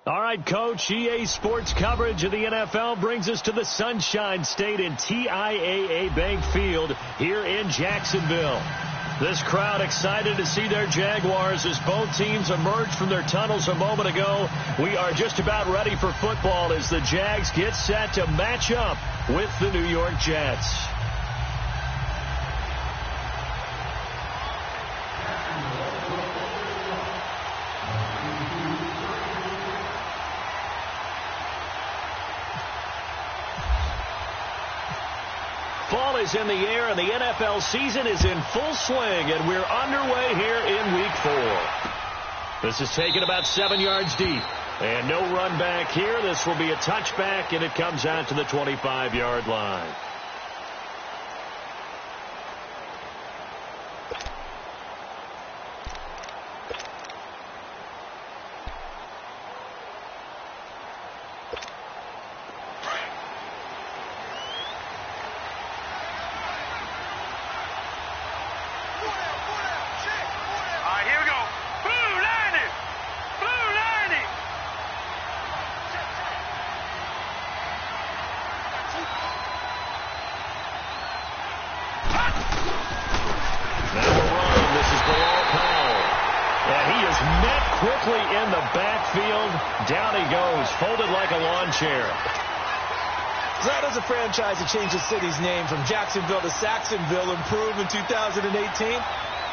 All right, Coach, EA Sports coverage of the NFL brings us to the Sunshine State in TIAA Bank Field here in Jacksonville. This crowd excited to see their Jaguars as both teams emerged from their tunnels a moment ago. We are just about ready for football as the Jags get set to match up with the New York Jets. Fall is in the air, and the NFL season is in full swing, and we're underway here in Week 4. This is taken about 7 yards deep, and no run back here. This will be a touchback, and it comes out to the 25-yard line. Quickly in the backfield. Down he goes, folded like a lawn chair. So how does a franchise that changed the city's name from Jacksonville to Saxonville improve in 2018?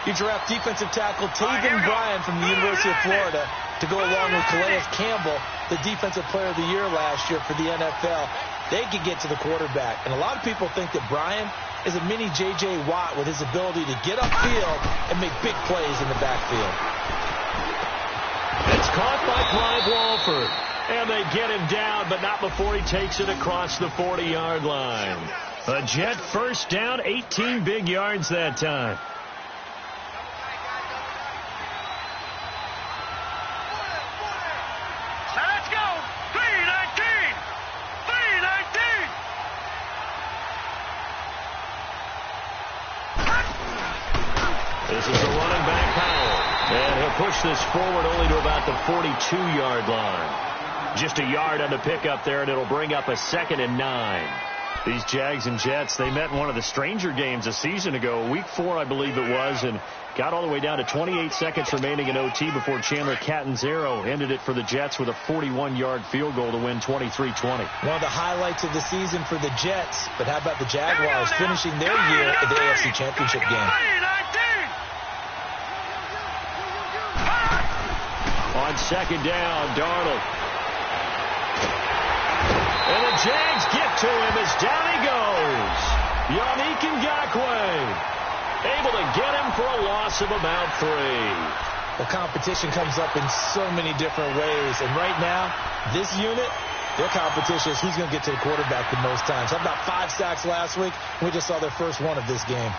You draft defensive tackle Taven Bryan from the University of Florida to go along with Calais Campbell, the Defensive Player of the Year last year for the NFL. They could get to the quarterback. And a lot of people think that Bryan is a mini J.J. Watt with his ability to get upfield and make big plays in the backfield. It's caught by Clive Walford. And they get him down, but not before he takes it across the 40-yard line. A Jet first down, 18 big yards that time. Let's go! 319! 319! This is the running back, Powell. And he'll push this forward only to about the 42-yard line. Just a yard on the pickup there, and it'll bring up a 2nd and 9. These Jags and Jets, they met in one of the stranger games a season ago, Week 4, I believe it was, and got all the way down to 28 seconds remaining in OT before Chandler Catanzaro ended it for the Jets with a 41-yard field goal to win 23-20. One of the highlights of the season for the Jets, but how about the Jaguars finishing their year at the AFC Championship game? On 2nd down, Darnold. And the Jags get to him as down he goes. Yannick Ngakoue able to get him for a loss of about 3. The competition comes up in so many different ways. And right now, this unit, their competition is who's going to get to the quarterback the most times. How about 5 sacks last week? We just saw their first one of this game.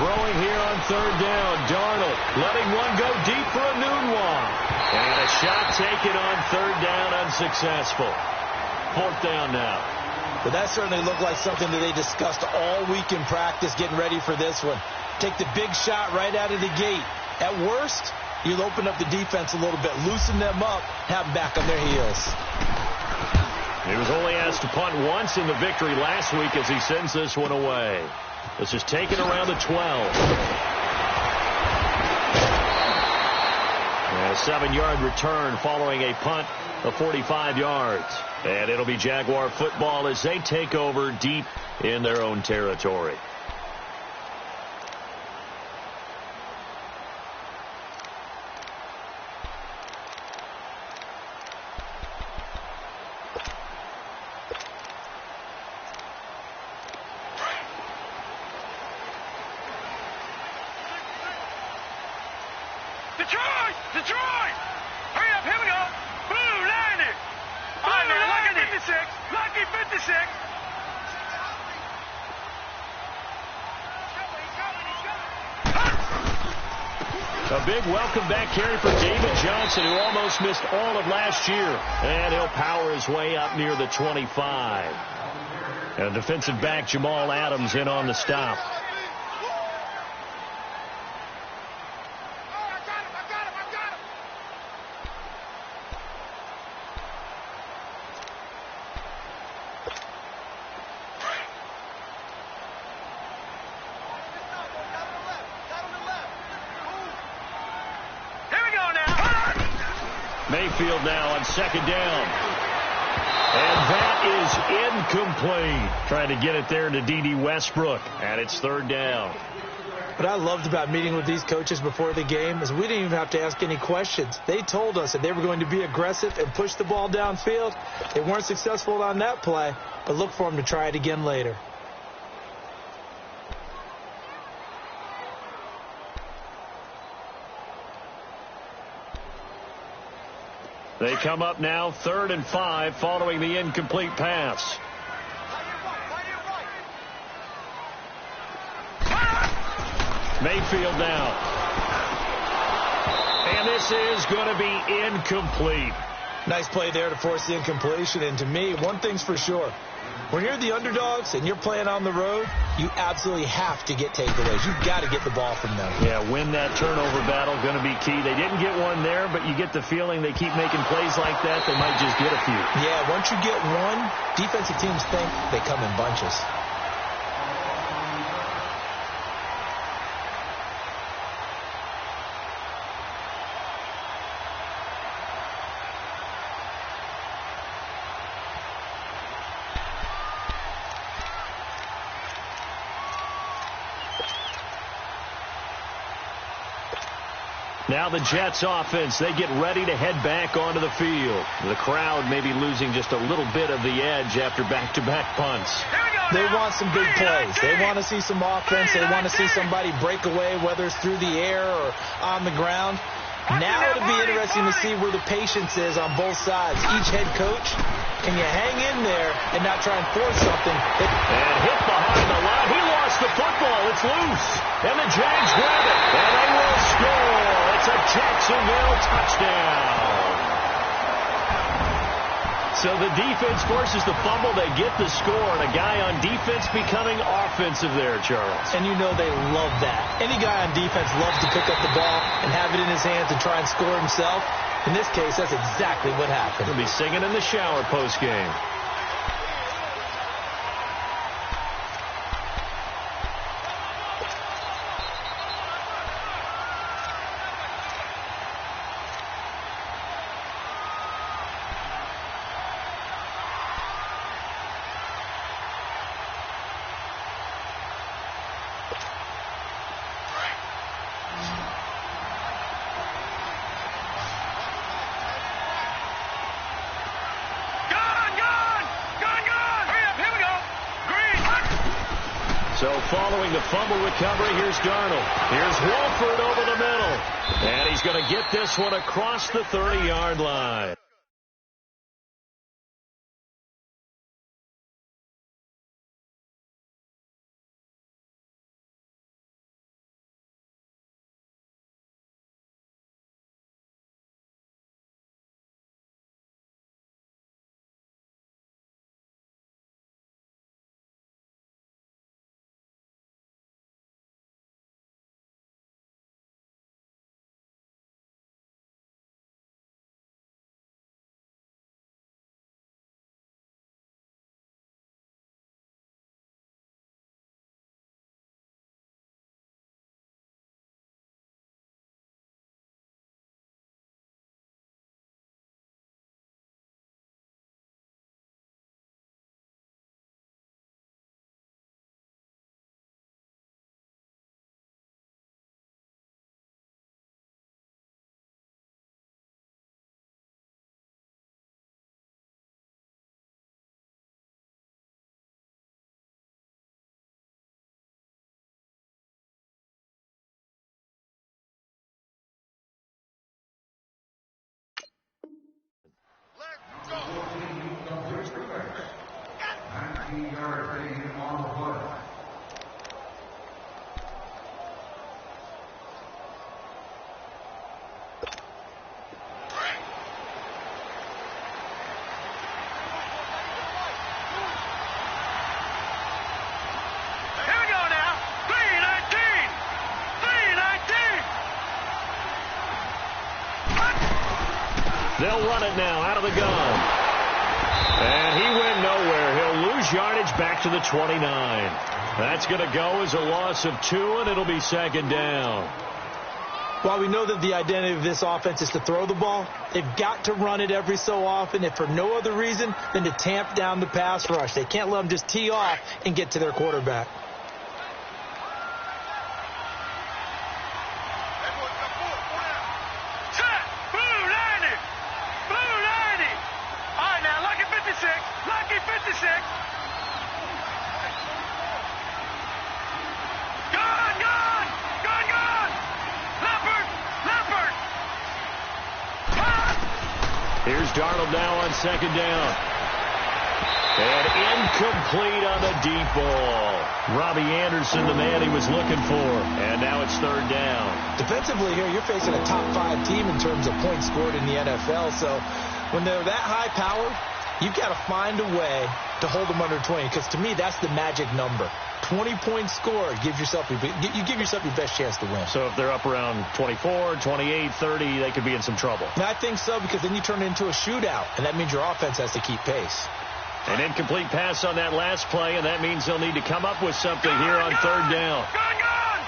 Throwing here on 3rd down, Darnold letting one go deep for a noon walk. And a shot taken on 3rd down, unsuccessful. 4th down now. But that certainly looked like something that they discussed all week in practice getting ready for this one. Take the big shot right out of the gate. At worst, you'll open up the defense a little bit, loosen them up, have them back on their heels. He was only asked to punt once in the victory last week as he sends this one away. This is taken around the 12. And a 7-yard return following a punt of 45 yards. And it'll be Jaguar football as they take over deep in their own territory. Detroit! Detroit! Hurry up, here we go! Blue 90! Lucky 56! Lucky 56! A big welcome back carry for David Johnson, who almost missed all of last year. And he'll power his way up near the 25. And defensive back Jamal Adams in on the stop. Mayfield now on second down. And that is incomplete. Trying to get it there to D.D. Westbrook. And it's third down. What I loved about meeting with these coaches before the game is we didn't even have to ask any questions. They told us that they were going to be aggressive and push the ball downfield. They weren't successful on that play, but look for them to try it again later. They come up now 3rd and 5 following the incomplete pass. Mayfield now. And this is going to be incomplete. Nice play there to force the incompletion. And to me, one thing's for sure. When you're the underdogs and you're playing on the road, you absolutely have to get takeaways. You've got to get the ball from them. Yeah, win that turnover battle, going to be key. They didn't get one there, but you get the feeling they keep making plays like that, they might just get a few. Yeah, once you get one, defensive teams think they come in bunches. Now the Jets offense, they get ready to head back onto the field. The crowd may be losing just a little bit of the edge after back-to-back punts. They want some big plays. They want to see some offense. They want to see somebody break away, whether it's through the air or on the ground. Now it'll be interesting to see where the patience is on both sides. Each head coach, can you hang in there and not try and force something? And hit behind the line. He lost the football. It's loose. And the Jags grab it. And they will score. It's a Jacksonville touchdown. So the defense forces the fumble. They get the score. And a guy on defense becoming offensive there, Charles. And you know they love that. Any guy on defense loves to pick up the ball and have it in his hands and try and score himself. In this case, that's exactly what happened. He'll be singing in the shower post-game. So following the fumble recovery, here's Darnold. Here's Wolford over the middle. And he's going to get this one across the 30-yard line. They'll run it now out of the gun. And he went nowhere. He'll lose yardage back to the 29. That's going to go as a loss of 2, and it'll be second down. While we know that the identity of this offense is to throw the ball, they've got to run it every so often, if for no other reason than to tamp down the pass rush. They can't let them just tee off and get to their quarterback. Here's Darnold now on second down. And incomplete on the deep ball. Robbie Anderson, the man he was looking for. And now it's third down. Defensively here, you're facing a top 5 team in terms of points scored in the NFL. So when they're that high powered, you've got to find a way to hold them under 20. Because to me, that's the magic number. 20 points scored, you give yourself your best chance to win. So if they're up around 24, 28, 30, they could be in some trouble. And I think so, because then you turn it into a shootout, and that means your offense has to keep pace. An incomplete pass on that last play, and that means they'll need to come up with something here on third down. Gone!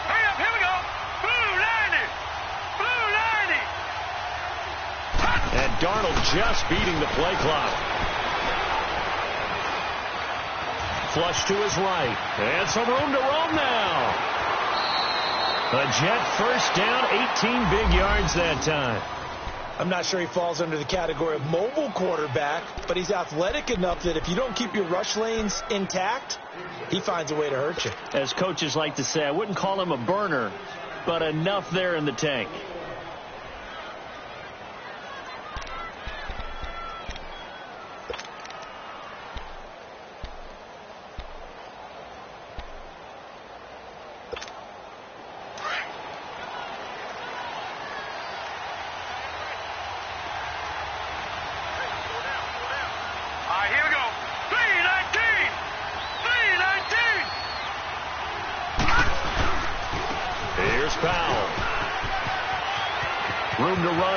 Hurry up, here we go! Blue 90! And Darnold just beating the play clock. Flush to his right. And some room to roam now. A Jet first down, 18 big yards that time. I'm not sure he falls under the category of mobile quarterback, but he's athletic enough that if you don't keep your rush lanes intact, he finds a way to hurt you. As coaches like to say, I wouldn't call him a burner, but enough there in the tank.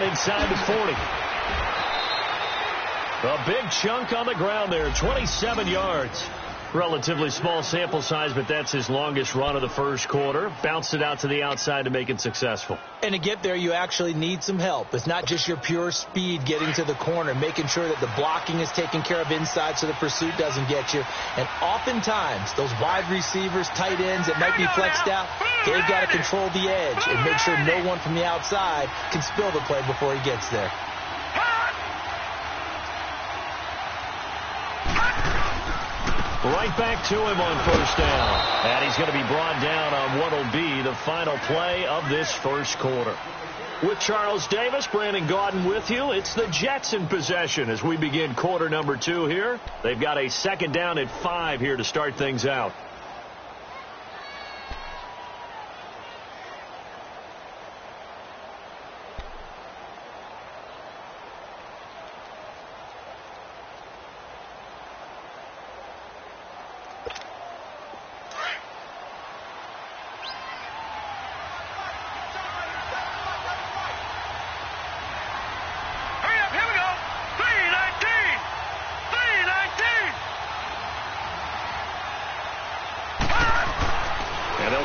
Inside the 40. A big chunk on the ground there, 27 yards. Relatively small sample size, but that's his longest run of the first quarter. Bounced it out to the outside to make it successful. And to get there, you actually need some help. It's not just your pure speed getting to the corner, making sure that the blocking is taken care of inside so the pursuit doesn't get you. And oftentimes, those wide receivers, tight ends that might be flexed out, they've got to control the edge and make sure no one from the outside can spill the play before he gets there. Right back to him on first down. And he's going to be brought down on what will be the final play of this first quarter. With Charles Davis, Brandon Gaudin with you. It's the Jets in possession as we begin quarter number 2 here. They've got a second down at 5 here to start things out.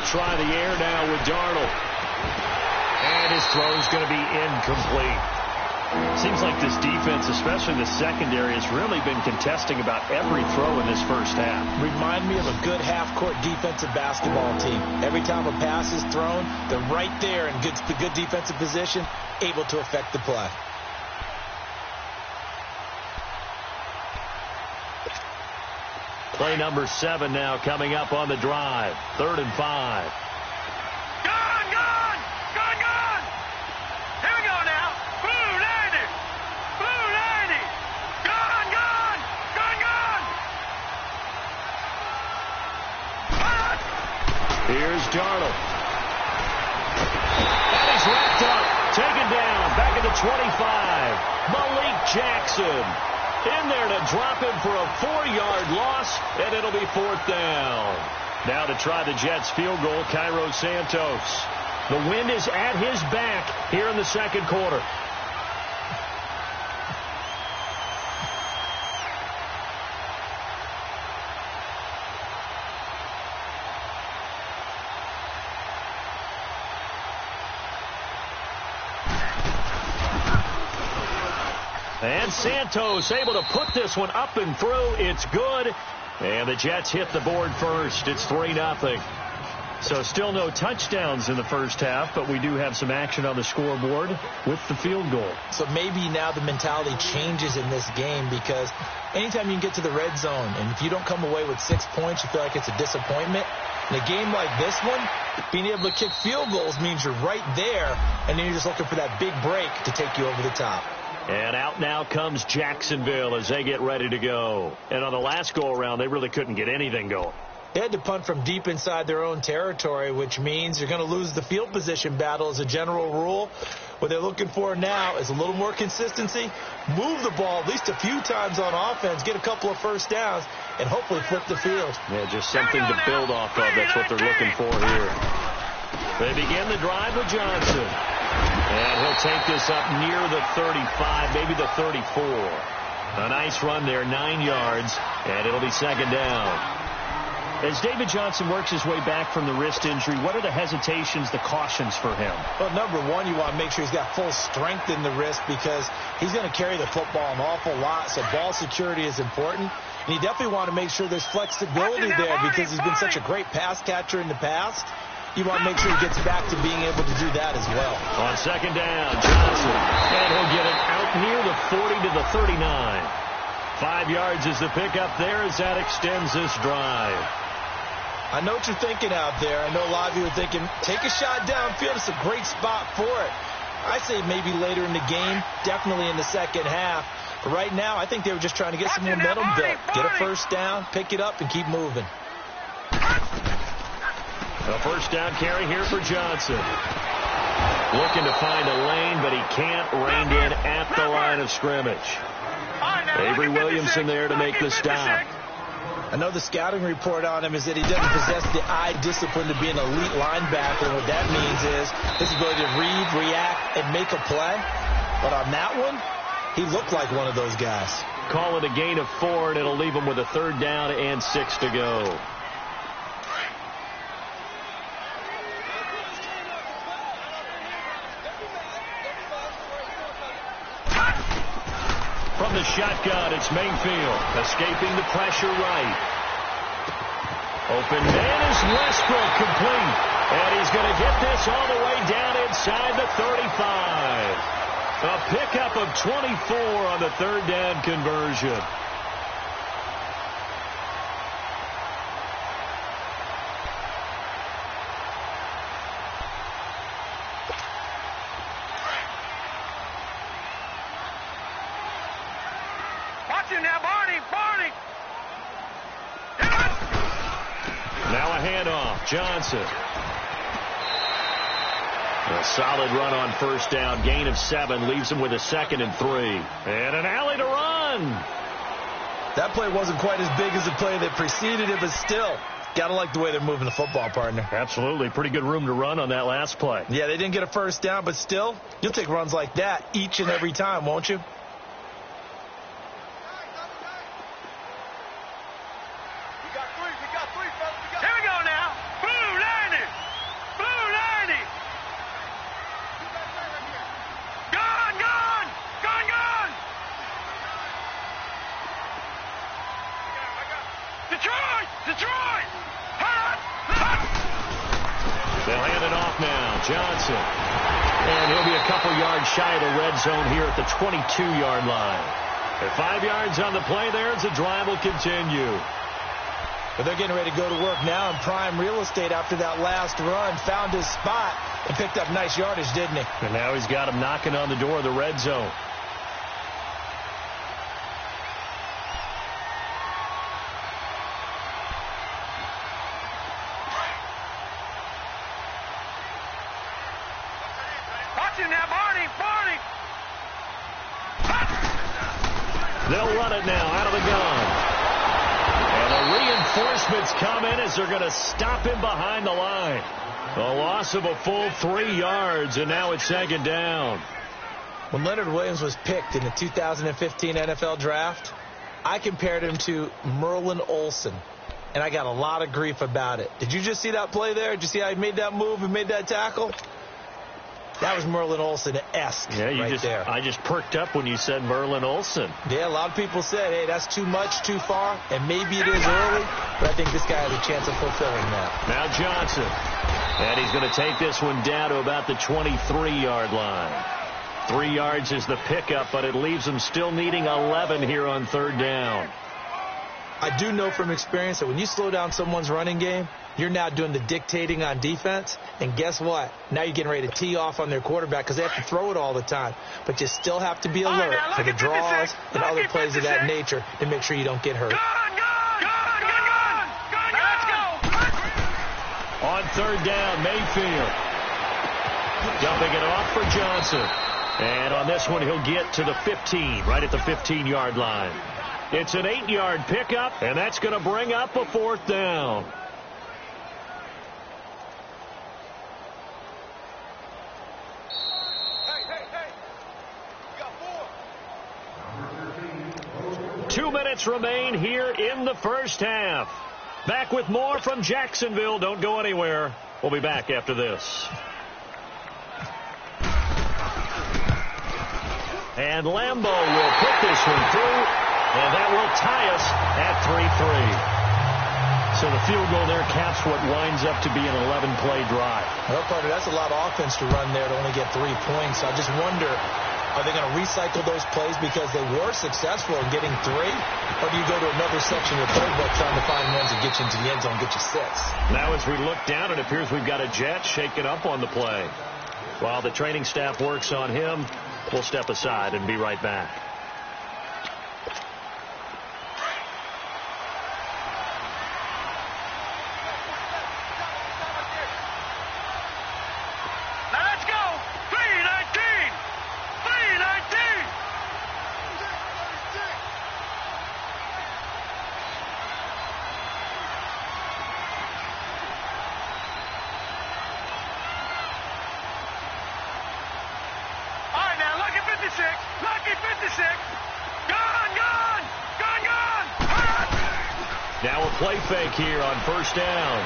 Try the air now with Darnold. And his throw is going to be incomplete. Seems like this defense, especially the secondary, has really been contesting about every throw in this first half. Remind me of a good half-court defensive basketball team. Every time a pass is thrown, they're right there in good defensive position, able to affect the play. Play number 7 now coming up on the drive. 3rd and 5. Gone! Here we go now. Blue 90! Gone! Here's Darnold. And he's wrapped up. Taken down. Back at the 25. Malik Jackson. In there to drop him for a 4-yard loss, and it'll be 4th down. Now to try the Jets field goal, Cairo Santos. The wind is at his back here in the second quarter. And Santos able to put this one up and through. It's good. And the Jets hit the board first. It's 3-0. So still no touchdowns in the first half, but we do have some action on the scoreboard with the field goal. So maybe now the mentality changes in this game, because anytime you can get to the red zone, and if you don't come away with 6 points, you feel like it's a disappointment. In a game like this one, being able to kick field goals means you're right there, and then you're just looking for that big break to take you over the top. And out now comes Jacksonville as they get ready to go. And on the last go-around, they really couldn't get anything going. They had to punt from deep inside their own territory, which means you're going to lose the field position battle as a general rule. What they're looking for now is a little more consistency, move the ball at least a few times on offense, get a couple of first downs, and hopefully flip the field. Yeah, just something to build off of. That's what they're looking for here. They begin the drive with Johnson. And he'll take this up near the 35, maybe the 34. A nice run there, 9 yards, and it'll be second down. As David Johnson works his way back from the wrist injury, what are the hesitations, the cautions for him? Well, number one, you want to make sure he's got full strength in the wrist, because he's going to carry the football an awful lot, so ball security is important. And you definitely want to make sure there's flexibility there, because he's been such a great pass catcher in the past. You want to make sure he gets back to being able to do that as well. On second down, Johnson. And he'll get it out near the 40 to the 39. 5 yards is the pickup there as that extends this drive. I know what you're thinking out there. I know a lot of you are thinking, take a shot downfield. It's a great spot for it. I say maybe later in the game, definitely in the second half. But right now, I think they were just trying to get some momentum built. Get a first down, pick it up, and keep moving. A first down carry here for Johnson. Looking to find a lane, but he can't. Reined in at the line of scrimmage. Avery Williamson there to make the stop. I know the scouting report on him is that he doesn't possess the eye discipline to be an elite linebacker. And what that means is his ability to read, react, and make a play. But on that one, he looked like one of those guys. Call it a gain of 4, and it'll leave him with a third down and 6 to go. From the shotgun, it's Mayfield, escaping the pressure right. Open man is Westbrook, complete. And he's going to get this all the way down inside the 35. A pickup of 24 on the third down conversion. Now a handoff. Johnson. A solid run on first down. Gain of 7 leaves him with a 2nd and 3. And an alley to run. That play wasn't quite as big as the play that preceded it, but still, got to like the way they're moving the football, partner. Absolutely. Pretty good room to run on that last play. Yeah, they didn't get a first down, but still, you'll take runs like that each and every time, won't you? They'll hand it off now. Johnson. And he'll be a couple yards shy of the red zone here at the 22-yard line. At 5 yards on the play there as the drive will continue. But they're getting ready to go to work now in prime real estate after that last run. Found his spot and picked up nice yardage, didn't he? And now he's got him knocking on the door of the red zone. They'll run it now out of the gun. And a Reinforcements come in as they're going to stop him behind the line. A loss of a full 3 yards, and now it's second down. When Leonard Williams was picked in the 2015 NFL Draft, I compared him to Merlin Olsen, and I got a lot of grief about it. Did you just see that play there? Did you see how he made that move and made that tackle? That was Merlin Olsen-esque there. I just perked up when you said Merlin Olsen. Yeah, a lot of people said, hey, that's too much, too far, and maybe it is early, but I think this guy has a chance of fulfilling that. Now Johnson, and he's going to take this one down to about the 23-yard line. 3 yards is the pickup, but it leaves him still needing 11 here on third down. I do know from experience that when you slow down someone's running game, you're now doing the dictating on defense. And guess what? Now you're getting ready to tee off on their quarterback because they have to throw it all the time. But you still have to be alert for the draws and other plays of that nature to make sure you don't get hurt. On third down, Mayfield. Dumping it off for Johnson. And on this one, he'll get to the 15, right at the 15-yard line. It's an 8-yard pickup, and that's going to bring up a fourth down. Hey. You got 4. 2 minutes remain here in the first half. Back with more from Jacksonville. Don't go anywhere. We'll be back after this. And Lambeau will put this one through, and that will tie us at 3-3. So the field goal there caps what winds up to be an 11-play drive. Well, Carter, that's a lot of offense to run there to only get 3 points. I just wonder, are they going to recycle those plays because they were successful in getting 3? Or do you go to another section of the playbook trying to find ones that get you into the end zone, get you 6? Now as we look down, it appears we've got a Jet shaking up on the play. While the training staff works on him, we'll step aside and be right back. Now let's go. 3-19. 3-19. All right, now, lucky 56. Lucky 56. Gone. Now a play fake here on first down.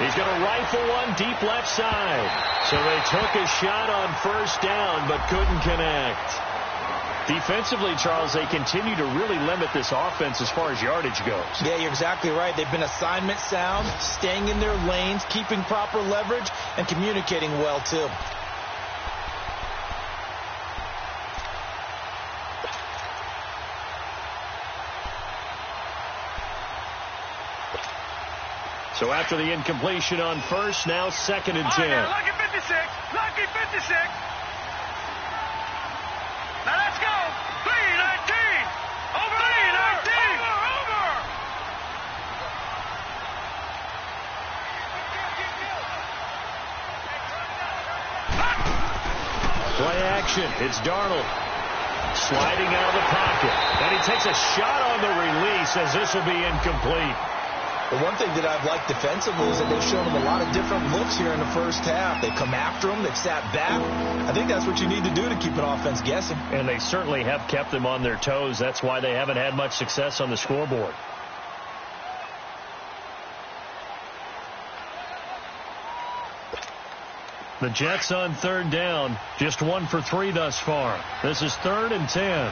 He's going to rifle one deep left side. So they took a shot on first down but couldn't connect. Defensively, Charles, they continue to really limit this offense as far as yardage goes. Yeah, you're exactly right. They've been assignment sound, staying in their lanes, keeping proper leverage, and communicating well, too. So after the incompletion on first, now second and 10. All right, now, lucky 56. Lucky 56. Now let's go. 3-19. Over. 3-19. Over. Play action. It's Darnold. Sliding out of the pocket. And he takes a shot on the release as this will be incomplete. The one thing that I've liked defensively is that they've shown them a lot of different looks here in the first half. They've come after them. They've sat back. I think that's what you need to do to keep an offense guessing. And they certainly have kept them on their toes. That's why they haven't had much success on the scoreboard. The Jets on third down. Just 1 for 3 thus far. This is 3rd and 10. All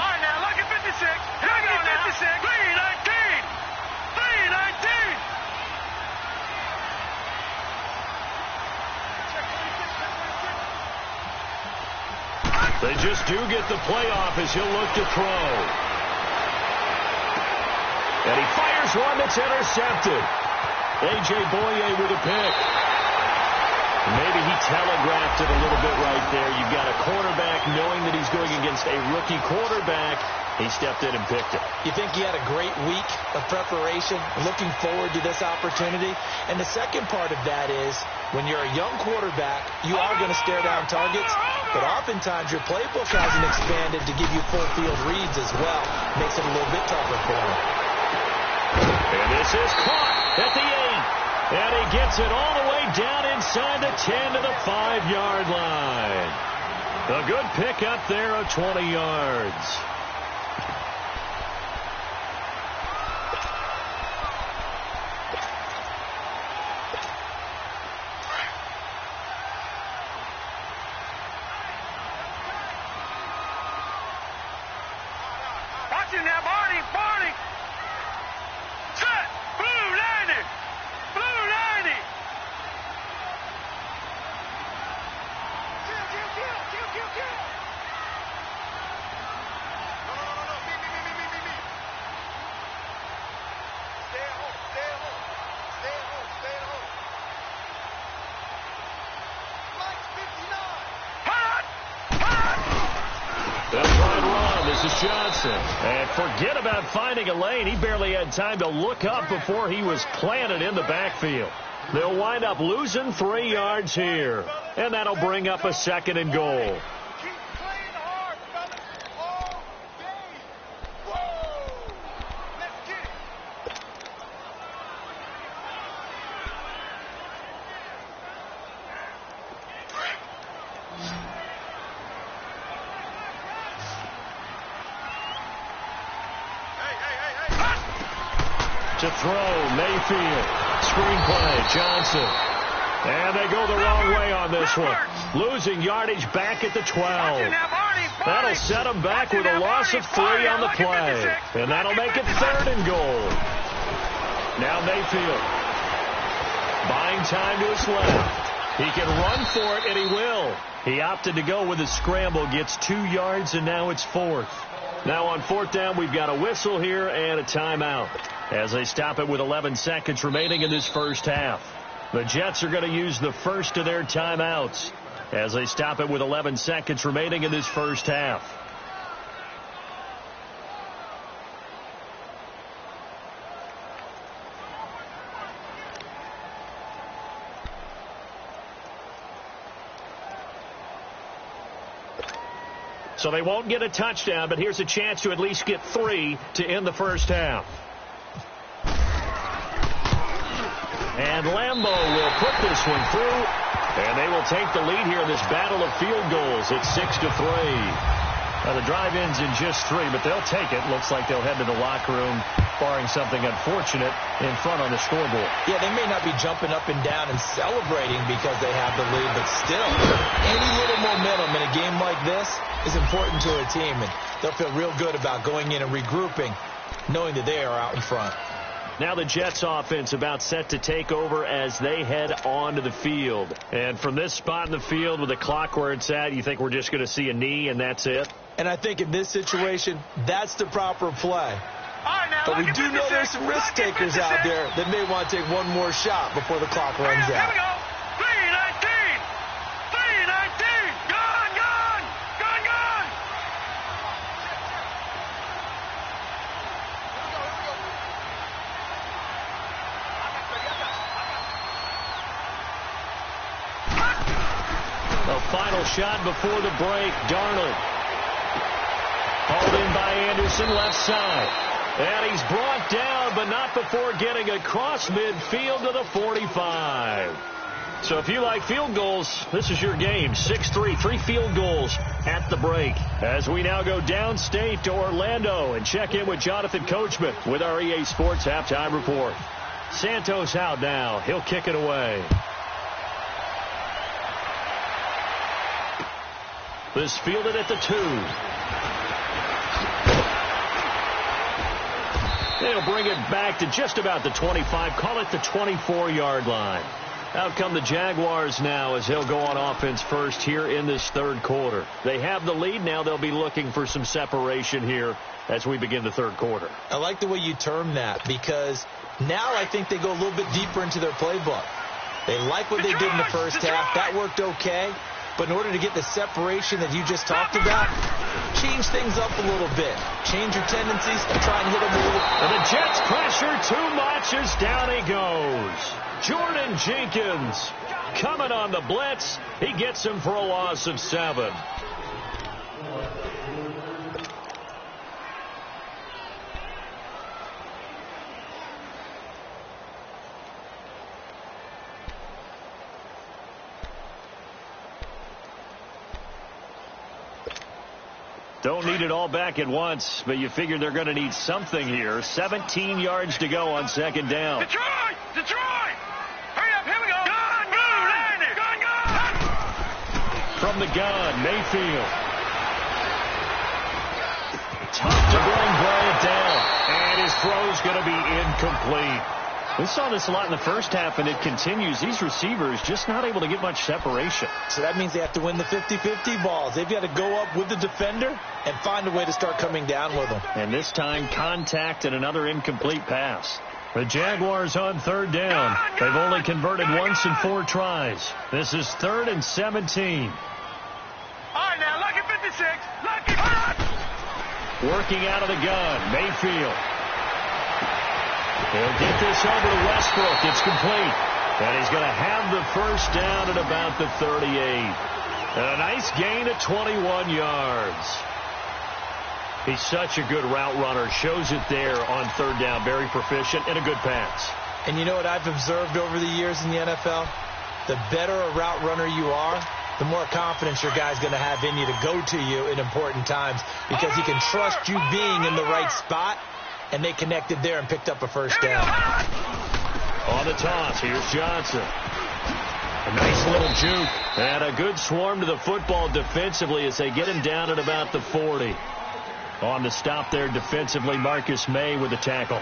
right, now, lucky 56. Lucky 56. 3-19. 3-19. They just do get the playoff as he'll look to throw. And he fires one that's intercepted. A.J. Boye with a pick. Maybe he telegraphed it a little bit right there. You've got a quarterback knowing that he's going against a rookie quarterback. He stepped in and picked it. You think he had a great week of preparation, looking forward to this opportunity? And the second part of that is, when you're a young quarterback, you are going to stare down targets, but oftentimes your playbook hasn't expanded to give you full field reads as well. Makes it a little bit tougher for him. And this is caught at the 8. And he gets it all the way down inside the 10 to the 5-yard line. A good pickup there of 20 yards. And forget about finding a lane. He barely had time to look up before he was planted in the backfield. They'll wind up losing 3 yards here. And that'll bring up a 2nd and goal. To throw, Mayfield. Screenplay, Johnson. And they go the wrong way on this one. Losing yardage back at the 12. That'll set them back with a loss of 3 on the play. And that'll make it 3rd and goal. Now Mayfield. Buying time to his left. He can run for it, and he will. He opted to go with his scramble, gets 2 yards, and now it's 4th. Now on 4th down, we've got a whistle here and a timeout as they stop it with 11 seconds remaining in this first half. The Jets are going to use the first of their timeouts as they stop it with 11 seconds remaining in this first half. So they won't get a touchdown, but here's a chance to at least get 3 to end the first half. And Lambeau will put this one through, and they will take the lead here in this battle of field goals. It's 6-3. Now the drive ends in just 3, but they'll take it. Looks like they'll head to the locker room, barring something unfortunate in front on the scoreboard. Yeah, they may not be jumping up and down and celebrating because they have the lead, but still, any little momentum in a game like this is important to a team, and they'll feel real good about going in and regrouping, knowing that they are out in front. Now the Jets offense about set to take over as they head onto the field. And from this spot in the field with the clock where it's at, you think we're just going to see a knee and that's it? And I think in this situation, that's the proper play. But we do know there's some risk takers out there that may want to take one more shot before the clock runs out. Here we go. 3:19. 3:19. Gone, gone. Gone, gone. The final shot before the break. Darnold. Hauled in by Anderson, left side. And he's brought down, but not before getting across midfield to the 45. So if you like field goals, this is your game. 6-3, 3 field goals at the break. As we now go downstate to Orlando and check in with Jonathan Coachman with our EA Sports Halftime Report. Santos out now. He'll kick it away. This fielded at the 2. They'll bring it back to just about the 25. Call it the 24-yard line. Out come the Jaguars now as he'll go on offense first here in this third quarter. They have the lead. Now they'll be looking for some separation here as we begin the third quarter. I like the way you term that because now I think they go a little bit deeper into their playbook. They like what they did in the first half. That worked okay. But in order to get the separation that you just talked about, change things up a little bit. Change your tendencies and try and hit them a little. And the Jets pressure too much as down he goes. Jordan Jenkins coming on the blitz. He gets him for a loss of 7. Don't need it all back at once, but you figure they're going to need something here. 17 yards to go on second down. Detroit! Detroit! Hurry up, here we go! Gun, gun! Line it! Gun, gun! From the gun, Mayfield. Tough to bring Bryant down. And his throw's going to be incomplete. We saw this a lot in the first half, and it continues. These receivers just not able to get much separation. So that means they have to win the 50-50 balls. They've got to go up with the defender and find a way to start coming down with them. And this time, contact and another incomplete pass. The Jaguars on third down. They've only converted once in 4 tries. This is 3rd and 17. All right, now, lucky 56. Lucky. Working out of the gun, Mayfield. He'll get this over to Westbrook. It's complete. And he's going to have the first down at about the 38. And a nice gain of 21 yards. He's such a good route runner. Shows it there on third down. Very proficient and a good pass. And you know what I've observed over the years in the NFL? The better a route runner you are, the more confidence your guy's going to have in you to go to you in important times, because he can trust you being in the right spot, and they connected there and picked up a first down. On the toss, here's Johnson. A nice little juke. And a good swarm to the football defensively as they get him down at about the 40. On the stop there defensively, Marcus May with the tackle.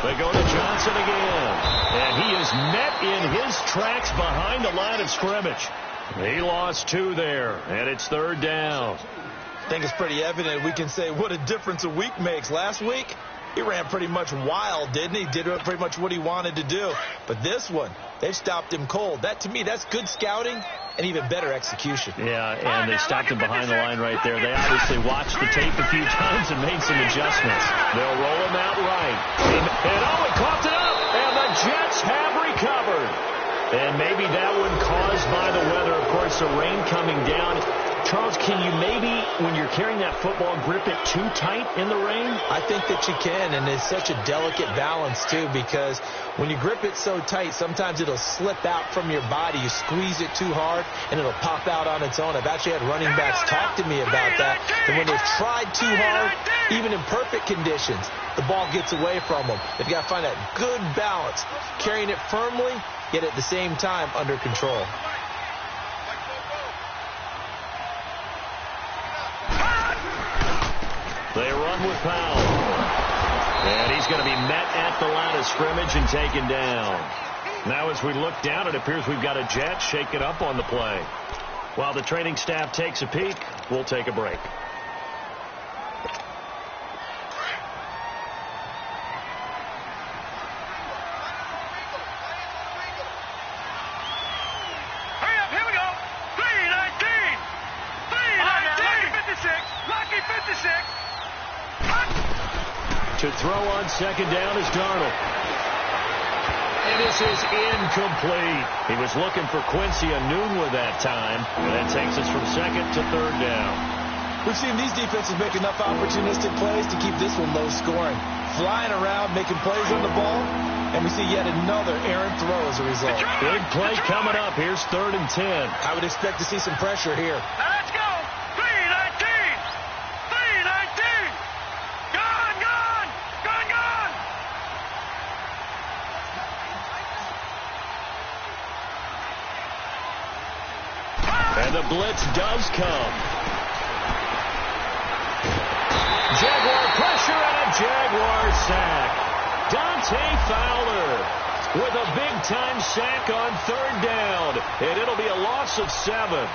They go to Johnson again. And he is met in his tracks behind the line of scrimmage. He lost 2 there, and it's third down. I think it's pretty evident. We can say what a difference a week makes. Last week, he ran pretty much wild, didn't he? Did pretty much what he wanted to do. But this one, they've stopped him cold. That, to me, that's good scouting and even better execution. Yeah, and they stopped him behind the line right there. They obviously watched the tape a few times and made some adjustments. They'll roll him out right. And oh, he coughed it up. And the Jets have recovered. And maybe that one caused by the weather. Of course, the rain coming down. Charles, can you maybe, when you're carrying that football, grip it too tight in the rain? I think that you can, and it's such a delicate balance, too, because when you grip it so tight, sometimes it'll slip out from your body. You squeeze it too hard, and it'll pop out on its own. I've actually had running backs talk to me about that when they've tried too hard, even in perfect conditions, the ball gets away from them. They've got to find that good balance, carrying it firmly, yet at the same time under control. They run with Powell. And he's going to be met at the line of scrimmage and taken down. Now as we look down, it appears we've got a Jet shaken up on the play. While the training staff takes a peek, we'll take a break. Hurry up, here we go. 319. 319. Lucky 56. Lucky 56. To throw on second down is Darnold. And this is incomplete. He was looking for Quincy Enunwa that time. And that takes us from second to third down. We've seen these defenses make enough opportunistic plays to keep this one low scoring. Flying around, making plays on the ball, and we see yet another errant throw as a result. Big play coming up. Here's 3rd and 10. I would expect to see some pressure here. Now let's go. 319. 319. Gone, gone. Gone, gone. And the blitz does come. Jaguar pressure and a Jaguar sack. Dante Fowler with a big-time sack on third down. And it'll be a loss of 7.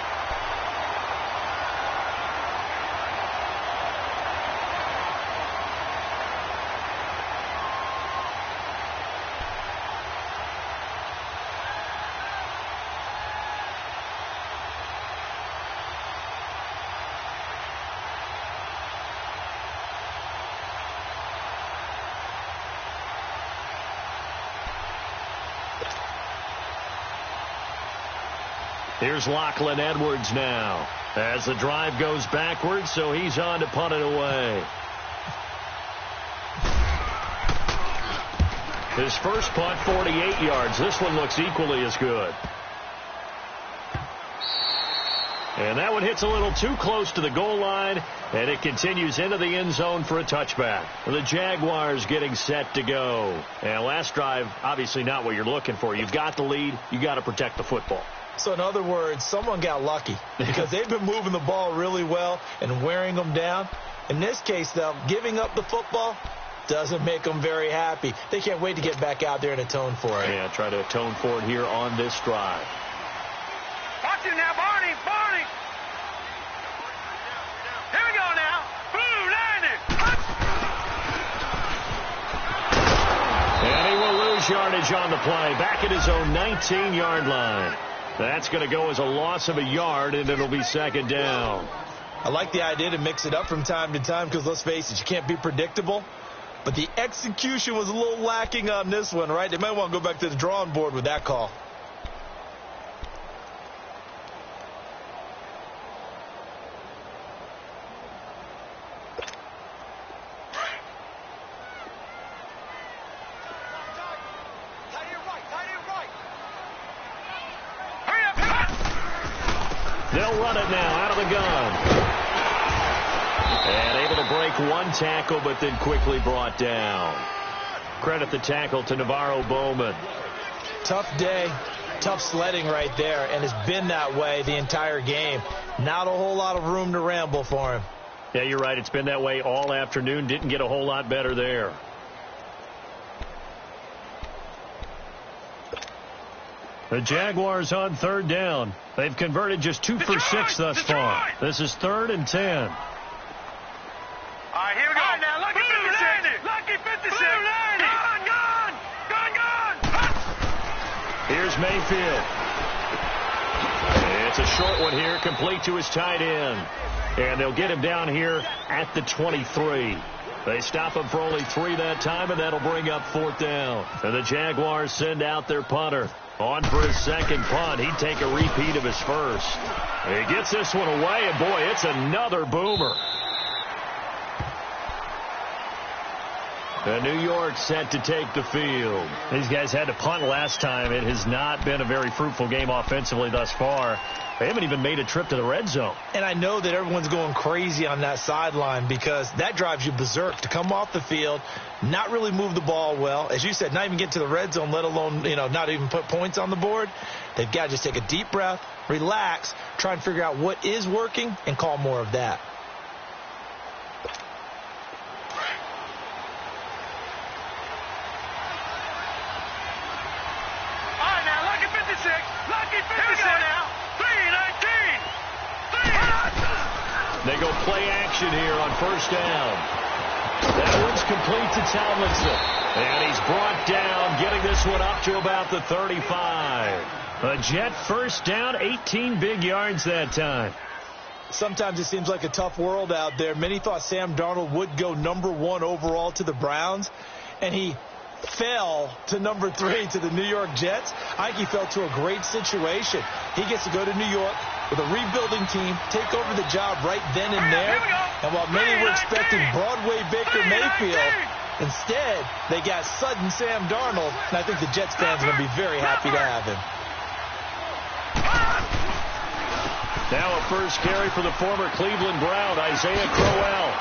Here's Lachlan Edwards now as the drive goes backwards, so he's on to punt it away. His first punt, 48 yards. This one looks equally as good. And that one hits a little too close to the goal line, and it continues into the end zone for a touchback. The Jaguars getting set to go. And last drive, obviously not what you're looking for. You've got the lead. You got to protect the football. So in other words, someone got lucky because they've been moving the ball really well and wearing them down. In this case, though, giving up the football doesn't make them very happy. They can't wait to get back out there and atone for it. Yeah, try to atone for it here on this drive. Watch him now, Barney. Barney. Here we go now. Blue line it. And he will lose yardage on the play. Back at his own 19-yard line. That's going to go as a loss of a yard, and it'll be second down. I like the idea to mix it up from time to time because, let's face it, you can't be predictable. But the execution was a little lacking on this one, right? They might want to go back to the drawing board with that call. They'll run it now out of the gun. And able to break one tackle, but then quickly brought down. Credit the tackle to Navarro Bowman. Tough day, tough sledding right there, and it's been that way the entire game. Not a whole lot of room to ramble for him. Yeah, you're right. It's been that way all afternoon. Didn't get a whole lot better there. The Jaguars on third down. They've converted just 2 for 6 thus far. This is 3rd and 10. All right, here we go. All right, now, Lucky 56. Lucky 56. Gone. Here's Mayfield. It's a short one here, complete to his tight end. And they'll get him down here at the 23. They stop him for only 3 that time, and that'll bring up 4th down. And the Jaguars send out their punter. On for his second punt. He'd take a repeat of his first. He gets this one away, and boy, it's another boomer. New York set to take the field. These guys had to punt last time. It has not been a very fruitful game offensively thus far. They haven't even made a trip to the red zone. And I know that everyone's going crazy on that sideline because that drives you berserk to come off the field, not really move the ball well. As you said, not even get to the red zone, let alone, not even put points on the board. They've got to just take a deep breath, relax, try and figure out what is working, and call more of that. All right, now, Lucky 56. Lucky 56 now. 319. They go play action here on first down. That one's complete to Tomlinson. And he's brought down, getting this one up to about the 35. A Jet first down, 18 big yards that time. Sometimes it seems like a tough world out there. Many thought Sam Darnold would go #1 overall to the Browns, and he fell to #3 to the New York Jets. I think he fell to a great situation. He gets to go to New York with a rebuilding team, take over the job right then and there. And while many were expecting Broadway Baker Mayfield, instead they got sudden Sam Darnold, and I think the Jets fans are going to be very happy to have him. Now a first carry for the former Cleveland Brown, Isaiah Crowell.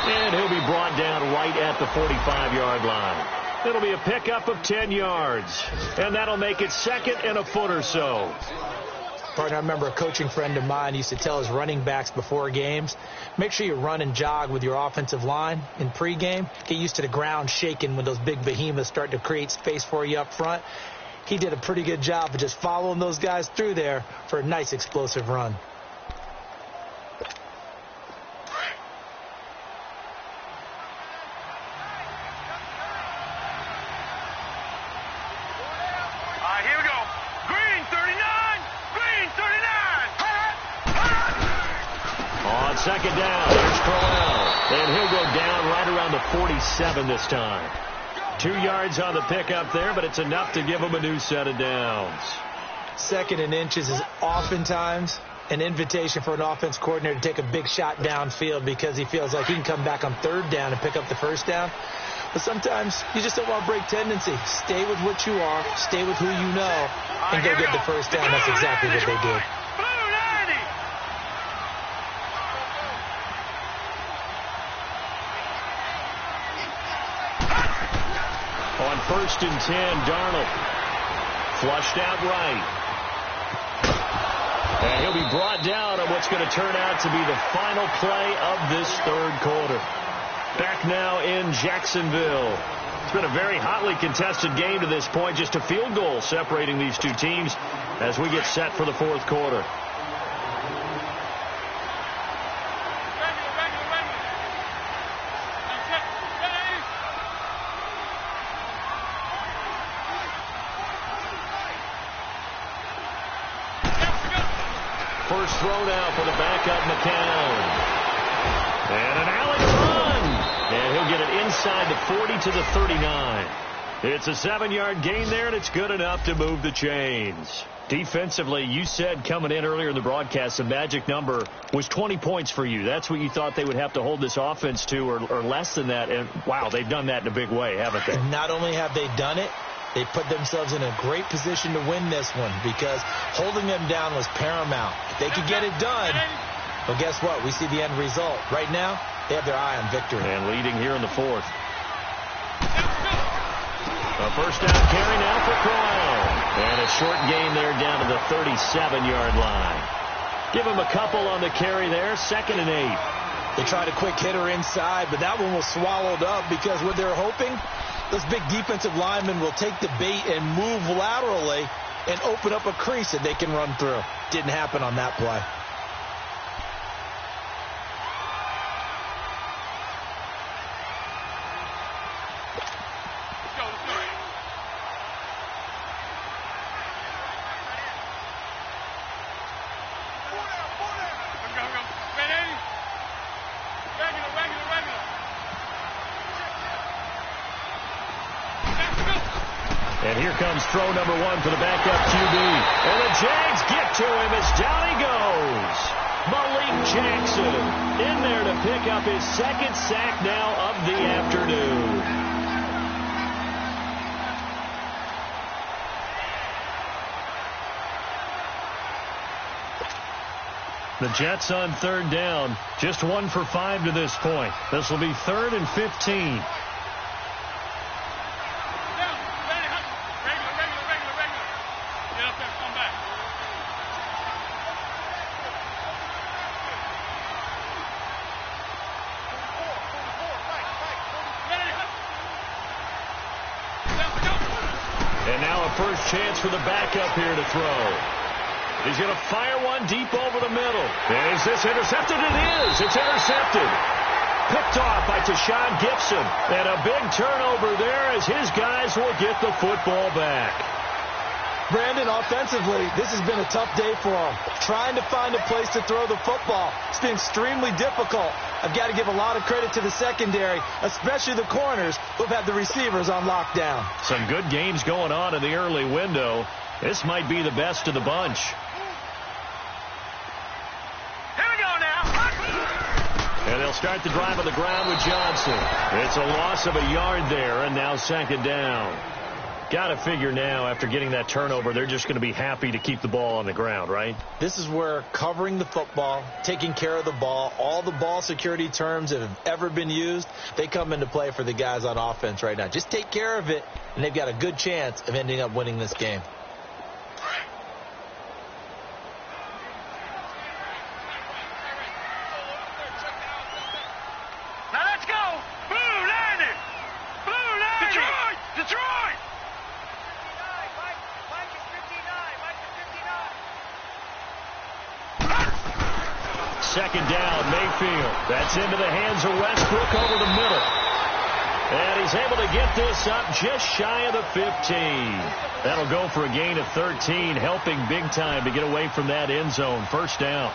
And he'll be brought down right at the 45-yard line. It'll be a pickup of 10 yards. And that'll make it 2nd and a foot or so. Partner, I remember a coaching friend of mine used to tell his running backs before games, make sure you run and jog with your offensive line in pregame. Get used to the ground shaking when those big behemoths start to create space for you up front. He did a pretty good job of just following those guys through there for a nice explosive run. Here we go. Green 39. Green 39. On second down, there's Crowell. And he'll go down right around the 47 this time. 2 yards on the pickup there, but it's enough to give him a new set of downs. 2nd and inches is oftentimes an invitation for an offense coordinator to take a big shot downfield because he feels like he can come back on 3rd down and pick up the first down. But sometimes you just don't want to break tendency. Stay with what you are, stay with who you know, and go get the first down. That's exactly what they did. On 1st and 10, Darnold. Flushed out right. And he'll be brought down on what's going to turn out to be the final play of this third quarter. Back now in Jacksonville. It's been a very hotly contested game to this point. Just a field goal separating these two teams as we get set for the fourth quarter. First throw now for the backup McCown. And an alley run. And he'll get it inside the 40 to the 39. It's a 7-yard gain there, and it's good enough to move the chains. Defensively, you said coming in earlier in the broadcast, the magic number was 20 points for you. That's what you thought they would have to hold this offense to, or less than that. And, wow, they've done that in a big way, haven't they? Not only have they done it, they put themselves in a great position to win this one because holding them down was paramount. If they could get it done, well, guess what? We see the end result. Right now, they have their eye on victory. And leading here in the fourth. A first down carry now for Crown. And a short gain there down to the 37-yard line. Give him a couple on the carry there. 2nd and 8. They tried a quick hitter inside, but that one was swallowed up because what they're hoping, those big defensive linemen will take the bait and move laterally and open up a crease that they can run through. Didn't happen on that play. And here comes throw number 1 for the backup QB. And the Jags get to him as down he goes. Malik Jackson in there to pick up his 2nd sack now of the afternoon. The Jets on 3rd down. Just 1 for 5 to this point. This will be 3rd and 15. And now a first chance for the backup here to throw. He's going to fire one deep over the middle. And is this intercepted? It is. It's intercepted. Picked off by Tashawn Gibson. And a big turnover there as his guys will get the football back. Brandon, offensively, this has been a tough day for him. Trying to find a place to throw the football. It's been extremely difficult. I've got to give a lot of credit to the secondary, especially the corners who've had the receivers on lockdown. Some good games going on in the early window. This might be the best of the bunch. Here we go now. And they'll start the drive on the ground with Johnson. It's a loss of a yard there, and now 2nd down. Got to figure now, after getting that turnover, they're just going to be happy to keep the ball on the ground, right? This is where covering the football, taking care of the ball, all the ball security terms that have ever been used, they come into play for the guys on offense right now. Just take care of it, and they've got a good chance of ending up winning this game. Now let's go. Blue line it. Blue line it. Detroit. Detroit. 2nd down, Mayfield. That's into the hands of Westbrook over the middle. And he's able to get this up just shy of the 15. That'll go for a gain of 13, helping big time to get away from that end zone. 1st down.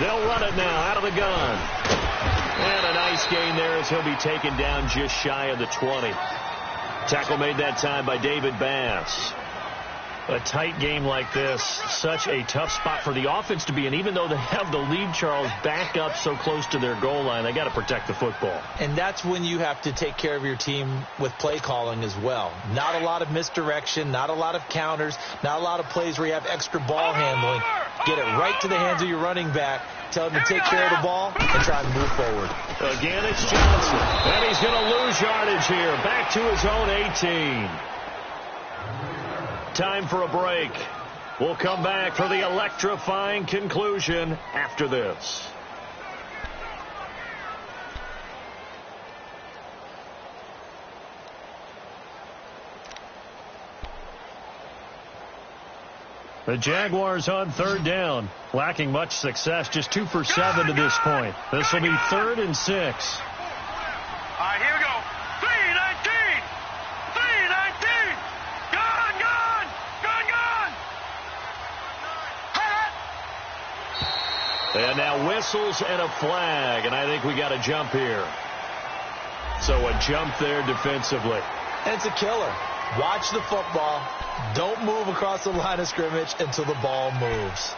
They'll run it now out of the gun. And a nice gain there as he'll be taken down just shy of the 20. Tackle made that time by David Bass. A tight game like this, such a tough spot for the offense to be in. Even though they have the lead, Charles, back up so close to their goal line, they got to protect the football. And that's when you have to take care of your team with play calling as well. Not a lot of misdirection, not a lot of counters, not a lot of plays where you have extra ball handling. Get it right to the hands of your running back. Tell him to take care of the ball and try and move forward. Again, it's Johnson. And he's going to lose yardage here. Back to his own 18. Time for a break. We'll come back for the electrifying conclusion after this. The Jaguars on third down, lacking much success, just 2 for 7 to this point. This will be 3rd and 6. All right, here we go. 3-19. 3-19. Gone, gone. Gone, gone. And now whistles and a flag, and I think we got a jump here. So a jump there defensively. And it's a killer. Watch the football. Don't move across the line of scrimmage until the ball moves.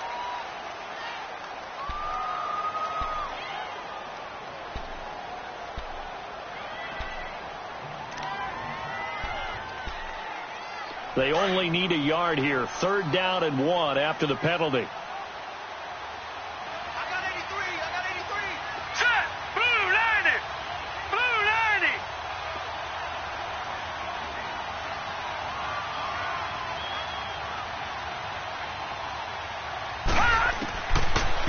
They only need a yard here. 3rd down and 1 after the penalty.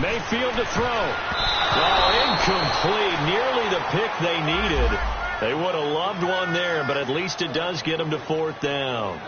Mayfield to throw. Oh, incomplete. Nearly the pick they needed. They would have loved one there, but at least it does get them to 4th down.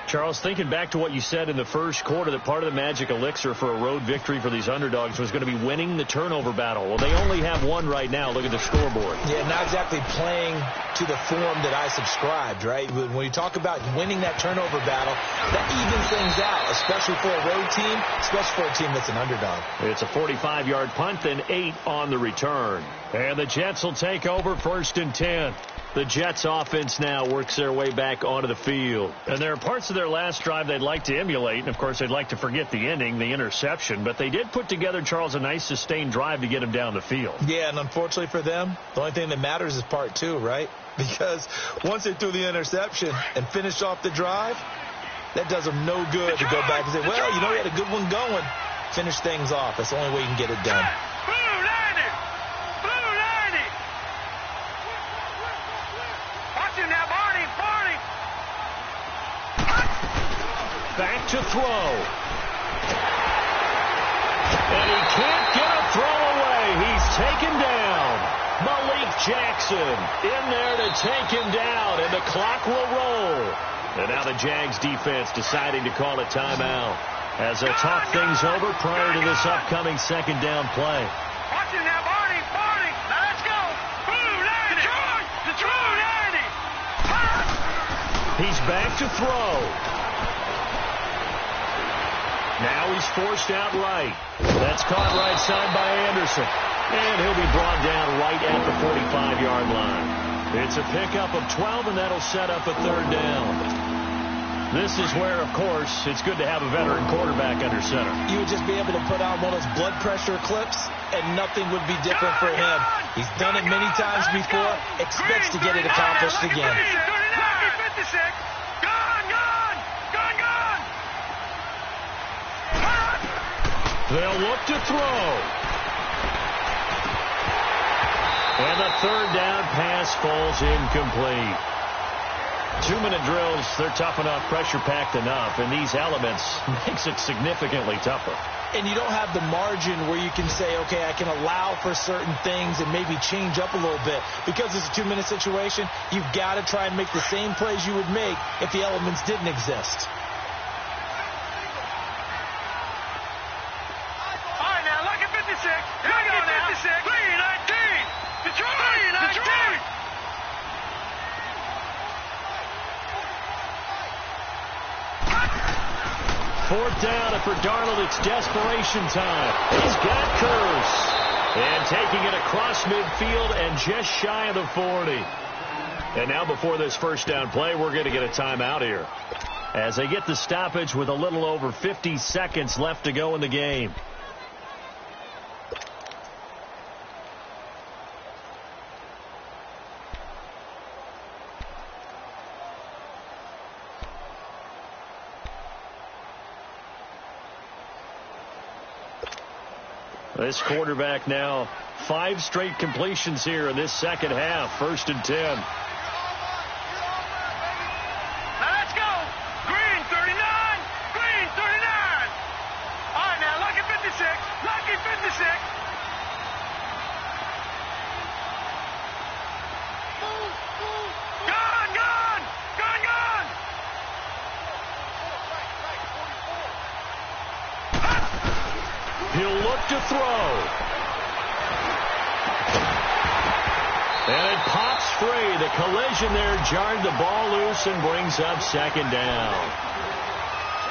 Charles, thinking back to what you said in the first quarter, that part of the magic elixir for a road victory for these underdogs was going to be winning the turnover battle. Well, they only have one right now. Look at the scoreboard. Yeah, not exactly playing to the form that I subscribed, right? When you talk about winning that turnover battle, that evens things out, especially for a road team, especially for a team that's an underdog. It's a 45-yard punt, then 8 on the return. And the Jets will take over 1st and 10. The Jets offense now works their way back onto the field. And there are parts of their last drive they'd like to emulate. And, of course, they'd like to forget the ending, the interception. But they did put together, Charles, a nice sustained drive to get him down the field. Yeah, and unfortunately for them, the only thing that matters is part 2, right? Because once they threw the interception and finished off the drive, that does them no good to go back and say, well, you know, we had a good one going. Finish things off. That's the only way you can get it done. Back to throw. And he can't get a throw away. He's taken down. Malik Jackson in there to take him down, and the clock will roll. And now the Jags defense deciding to call a timeout as they'll talk things over prior to this upcoming 2nd down play. Watch it now, Barney. Barney. Now let's go. Detroit. He's back to throw. Now he's forced out right. That's caught right side by Anderson. And he'll be brought down right at the 45-yard line. It's a pickup of 12, and that'll set up a 3rd down. This is where, of course, it's good to have a veteran quarterback under center. You would just be able to put on one of those blood pressure clips, and nothing would be different for him. He's done it many times before, expects to get it accomplished again. They'll look to throw. And the 3rd down pass falls incomplete. 2-minute drills, they're tough enough, pressure-packed enough, and these elements makes it significantly tougher. And you don't have the margin where you can say, okay, I can allow for certain things and maybe change up a little bit. Because it's a 2-minute situation, you've got to try and make the same plays you would make if the elements didn't exist. Fourth down, and for Darnold, it's desperation time. He's got Curse. And taking it across midfield and just shy of the 40. And now before this first down play, we're going to get a timeout here, as they get the stoppage with a little over 50 seconds left to go in the game. This quarterback now 5 straight completions here in this second half. 1st and 10. Now let's go. Green 39. Green 39. All right, now Lucky 56. Lucky 56. Gun, gun. Gun, gun. He'll look to throw. And it pops free. The collision there jarred the ball loose and brings up 2nd down.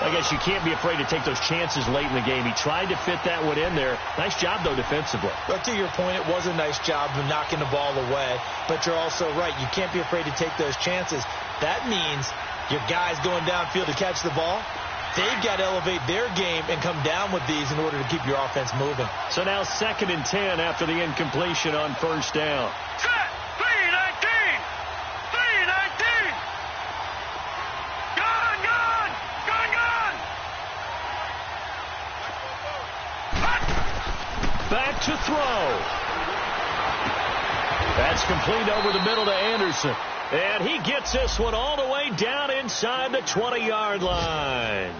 I guess you can't be afraid to take those chances late in the game. He tried to fit that one in there. Nice job, though, defensively. But to your point, it was a nice job of knocking the ball away. But you're also right. You can't be afraid to take those chances. That means your guys going downfield to catch the ball, they've got to elevate their game and come down with these in order to keep your offense moving. So now 2nd and 10 after the incompletion on 1st down. Set. 319. 319. Gun, gun. Gun, gun. Back to throw. That's complete over the middle to Anderson. And he gets this one all the way down inside the 20-yard line.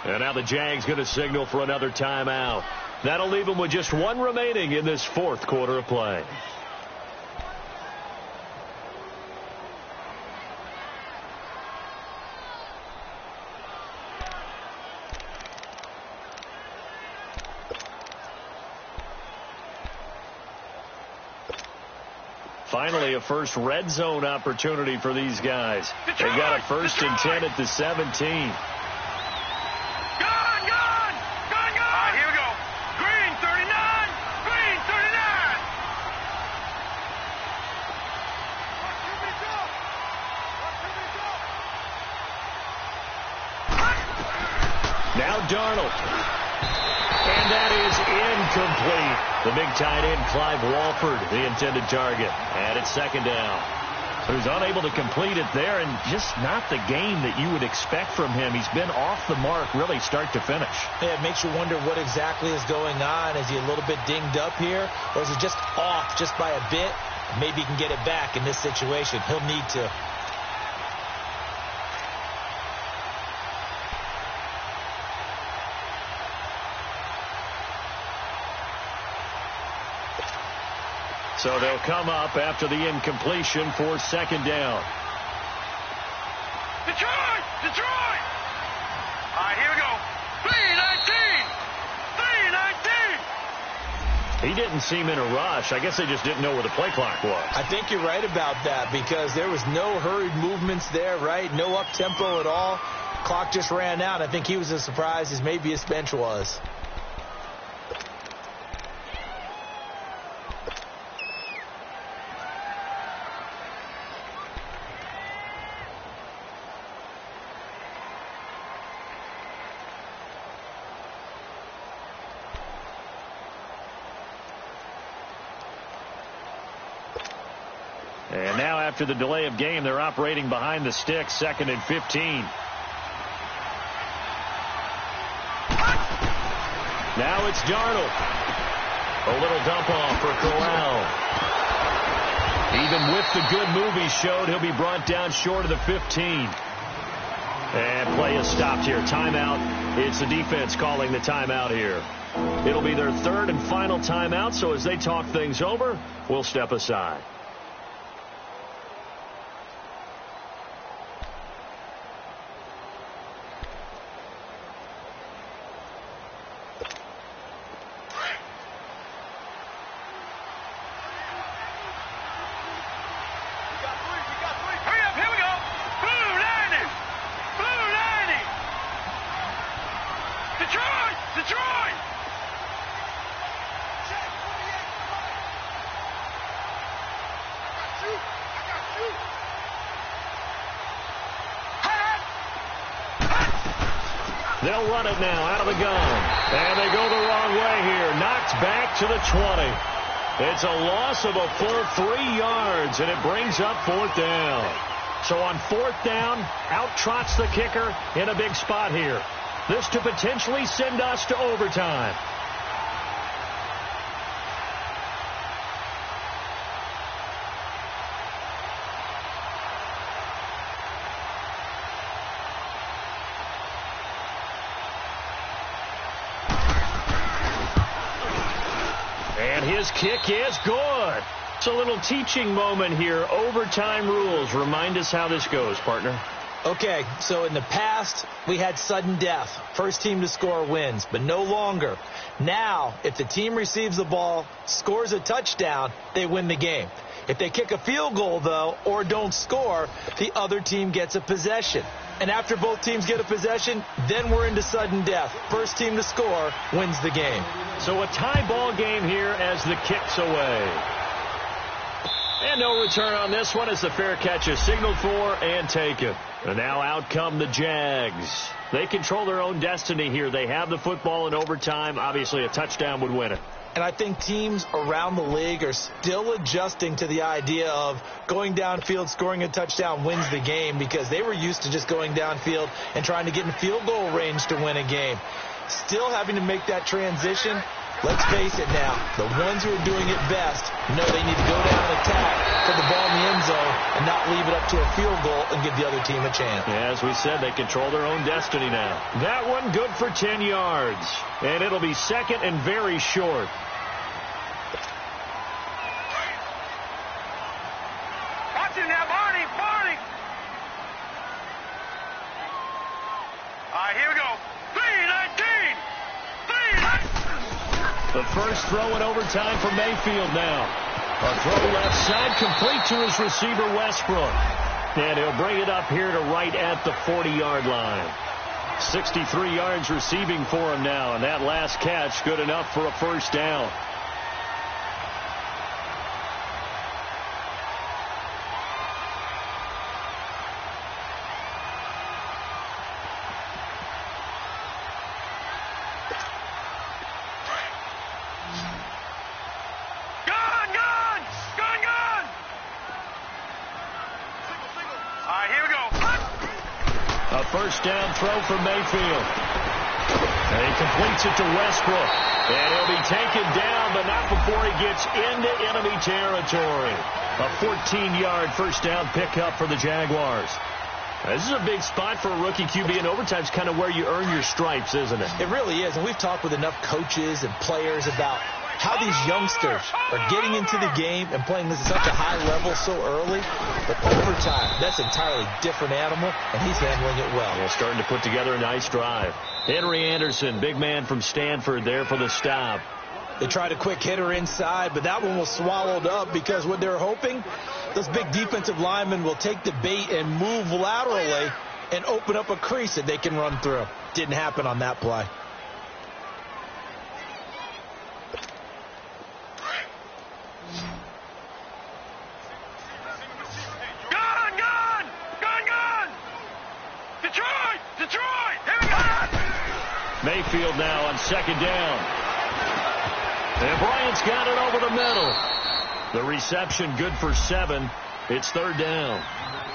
And now the Jags going to signal for another timeout. That'll leave them with just 1 remaining in this 4th quarter of play. Finally, a first red zone opportunity for these guys. They got a 1st and 10 at the 17. Gun, gun. Gun, gun. All right, here we go. Green 39. Green 39. Now Darnold. And that is incomplete. The big tight end, Clive Walford, the intended target. And it's 2nd down. So he's unable to complete it there, and just not the game that you would expect from him. He's been off the mark, really, start to finish. Yeah, it makes you wonder what exactly is going on. Is he a little bit dinged up here, or is he just off just by a bit? Maybe he can get it back in this situation. He'll need to. So they'll come up after the incompletion for 2nd down. Detroit! Detroit! All right, here we go. 319! 319! He didn't seem in a rush. I guess they just didn't know where the play clock was. I think you're right about that, because there was no hurried movements there, right? No up-tempo at all. Clock just ran out. I think he was as surprised as maybe his bench was. And now after the delay of game, they're operating behind the sticks, 2nd and 15. Now it's Darnold. A little dump off for Corral. Even with the good move he showed, he'll be brought down short of the 15. And play is stopped here. Timeout. It's the defense calling the timeout here. It'll be their 3rd and final timeout, so as they talk things over, we'll step aside. They'll run it now out of the gun. And they go the wrong way here. Knocked back to the 20. It's a loss of a full 3 yards, and it brings up 4th down. So on 4th down, out trots the kicker in a big spot here. This to potentially send us to overtime. And his kick is good. It's a little teaching moment here. Overtime rules. Remind us how this goes, partner. Okay, so in the past, we had sudden death. First team to score wins, but no longer. Now, if the team receives the ball, scores a touchdown, they win the game. If they kick a field goal, though, or don't score, the other team gets a possession. And after both teams get a possession, then we're into sudden death. First team to score wins the game. So a tie ball game here as the kick's away. And no return on this one as the fair catch is signaled for and taken. And now out come the Jags. They control their own destiny here. They have the football in overtime. Obviously, a touchdown would win it. And I think teams around the league are still adjusting to the idea of going downfield, scoring a touchdown wins the game, because they were used to just going downfield and trying to get in field goal range to win a game. Still having to make that transition. Let's face it now, the ones who are doing it best know they need to go down and attack, put the ball in the end zone, and not leave it up to a field goal and give the other team a chance. Yeah, as we said, they control their own destiny now. That one good for 10 yards, and it'll be second and very short. Watch it now, Barney, Barney. All right, here we go. 3-19. 3-19. The first throw in overtime for Mayfield now. A throw left side complete to his receiver, Westbrook. And he'll bring it up here to right at the 40-yard line. 63 yards receiving for him now, and that last catch good enough for a first down. First down throw for Mayfield. And he completes it to Westbrook. And he'll be taken down, but not before he gets into enemy territory. A 14-yard first down pickup for the Jaguars. This is a big spot for a rookie QB, and overtime's kind of where you earn your stripes, isn't it? It really is, and we've talked with enough coaches and players about how these youngsters are getting into the game and playing this at such a high level so early. But overtime, that's an entirely different animal, and he's handling it well. Yeah, starting to put together a nice drive. Henry Anderson, big man from Stanford, there for the stop. They tried a quick hitter inside, but that one was swallowed up because what they're hoping, those big defensive linemen will take the bait and move laterally and open up a crease that they can run through. Didn't happen on that play. Mayfield now on second down. And Bryant's got it over the middle. The reception good for 7. It's third down.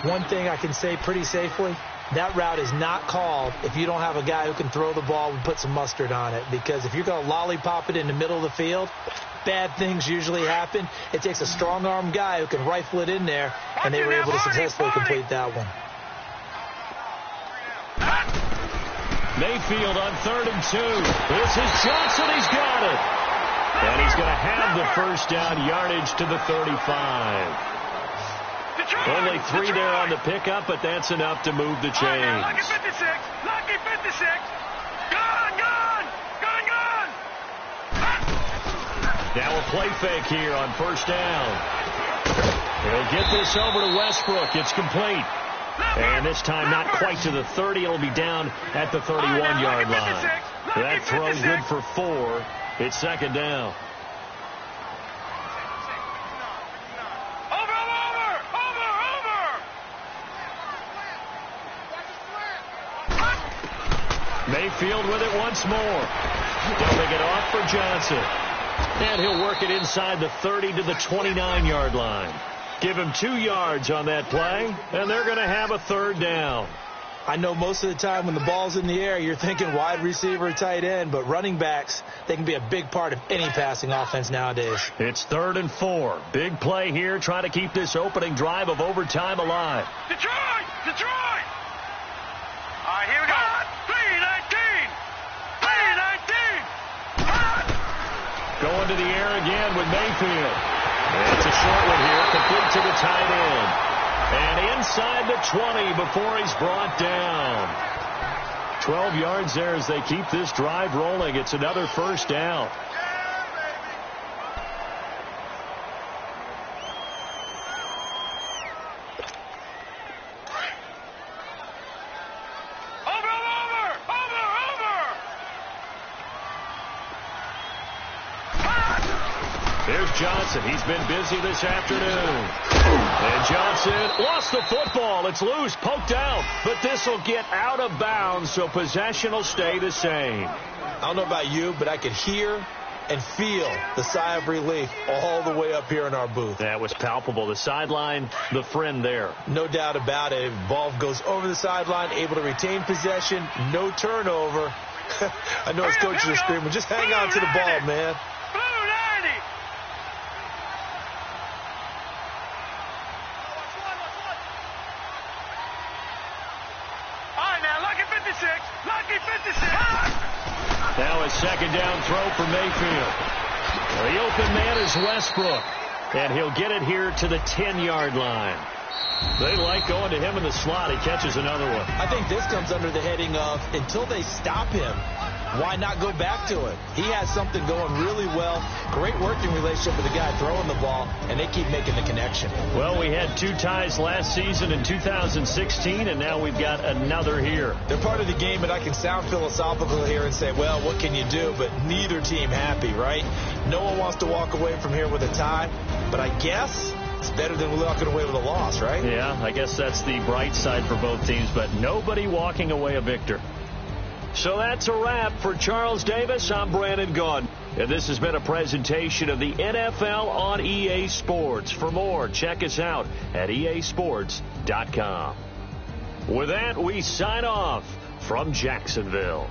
One thing I can say pretty safely, that route is not called if you don't have a guy who can throw the ball and put some mustard on it. Because if you're going to lollipop it in the middle of the field, bad things usually happen. It takes a strong-arm guy who can rifle it in there, and they were able to successfully complete that one. Mayfield on 3rd and 2. This is Johnson. He's got it. And he's going to have the first down, yardage to the 35. Only 3 there on the pickup, but that's enough to move the chains. Lucky 56. Lucky 56. Gun. Now a play fake here on first down. He'll get this over to Westbrook. It's complete. And this time not quite to the 30. It'll be down at the 31-yard line. That throw good for 4. It's second down. midfield with it once more. Dumping it off for Johnson. And he'll work it inside the 30 to the 29-yard line. Give him 2 yards on that play, and they're going to have a third down. I know most of the time when the ball's in the air, you're thinking wide receiver, tight end, but running backs, they can be a big part of any passing offense nowadays. It's 3rd and 4. Big play here, trying to keep this opening drive of overtime alive. Detroit! Detroit! All right, here we go. 3-19! 3-19! Going to the air again with Mayfield. And it's a short one here, complete to the tight end. And inside the 20 before he's brought down. 12 yards there as they keep this drive rolling. It's another first down. Here's Johnson. He's been busy this afternoon. And Johnson lost the football. It's loose, poked out. But this will get out of bounds, so possession will stay the same. I don't know about you, but I could hear and feel the sigh of relief all the way up here in our booth. That was palpable. The sideline, the friend there. No doubt about it. Ball goes over the sideline, able to retain possession, no turnover. I know his coaches are screaming, just hang on to the ball, man. Now a second down throw for Mayfield. The open man is Westbrook. And he'll get it here to the 10-yard line. They like going to him in the slot. He catches another one. I think this comes under the heading of until they stop him, why not go back to it? He has something going really well. Great working relationship with the guy throwing the ball, and they keep making the connection. Well, we had 2 ties last season in 2016, and now we've got another here. They're part of the game, and I can sound philosophical here and say, well, what can you do? But neither team happy, right? No one wants to walk away from here with a tie, but I guess it's better than walking away with a loss, right? Yeah, I guess that's the bright side for both teams, but nobody walking away a victor. So that's a wrap for Charles Davis. I'm Brandon Gaudin, and this has been a presentation of the NFL on EA Sports. For more, check us out at easports.com. With that, we sign off from Jacksonville.